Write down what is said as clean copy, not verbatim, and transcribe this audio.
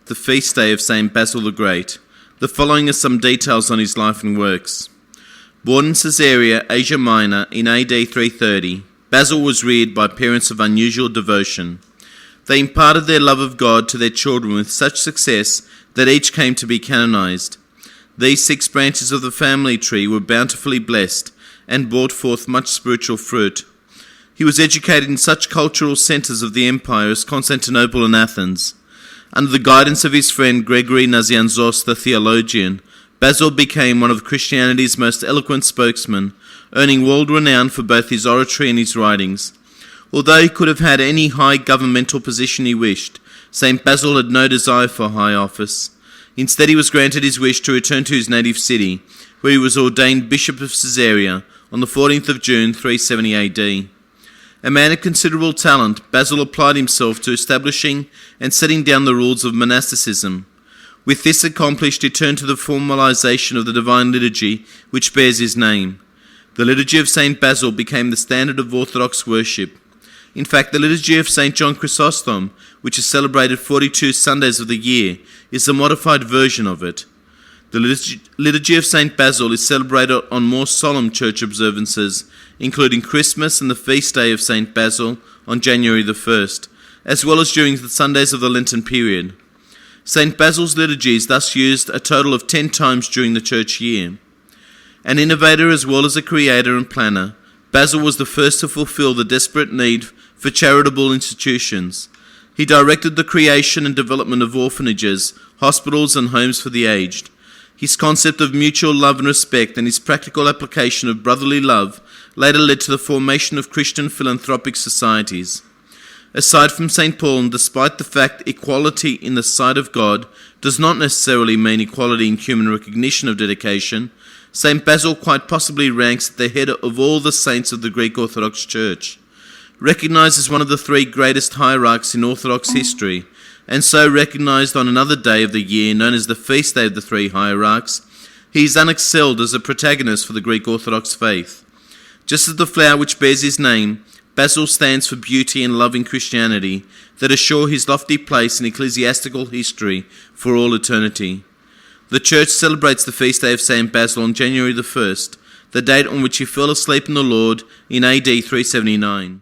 the feast day of Saint Basil the Great. The following are some details on his life and works. Born in Caesarea, Asia Minor, in AD 330, Basil was reared by parents of unusual devotion. They imparted their love of God to their children with such success that each came to be canonized. These 6 branches of the family tree were bountifully blessed and brought forth much spiritual fruit. He was educated in such cultural centres of the empire as Constantinople and Athens. Under the guidance of his friend Gregory Nazianzos, the theologian, Basil became one of Christianity's most eloquent spokesmen, earning world renown for both his oratory and his writings. Although he could have had any high governmental position he wished, Saint Basil had no desire for high office. Instead, he was granted his wish to return to his native city, where he was ordained Bishop of Caesarea on the 14th of June 370 AD. A man of considerable talent, Basil applied himself to establishing and setting down the rules of monasticism. With this accomplished, he turned to the formalization of the divine liturgy which bears his name. The liturgy of Saint Basil became the standard of Orthodox worship. In fact, the liturgy of Saint John Chrysostom, which is celebrated 42 Sundays of the year, is a modified version of it. The liturgy of Saint Basil is celebrated on more solemn church observances, including Christmas and the feast day of Saint Basil on January the 1st, as well as during the Sundays of the Lenten period. Saint Basil's liturgy is thus used a total of 10 times during the church year. An innovator as well as a creator and planner, Basil was the first to fulfill the desperate need for charitable institutions. He directed the creation and development of orphanages, hospitals and homes for the aged. His concept of mutual love and respect and his practical application of brotherly love later led to the formation of Christian philanthropic societies. Aside from St. Paul, and despite the fact equality in the sight of God does not necessarily mean equality in human recognition of dedication, St. Basil quite possibly ranks at the head of all the saints of the Greek Orthodox Church. Recognized as one of the 3 greatest hierarchs in Orthodox history, and so recognized on another day of the year known as the Feast Day of the 3 Hierarchs, he is unexcelled as a protagonist for the Greek Orthodox faith. Just as the flower which bears his name, Basil stands for beauty and love in Christianity that assure his lofty place in ecclesiastical history for all eternity. The Church celebrates the feast day of Saint Basil on January the 1st, the date on which he fell asleep in the Lord in AD 379.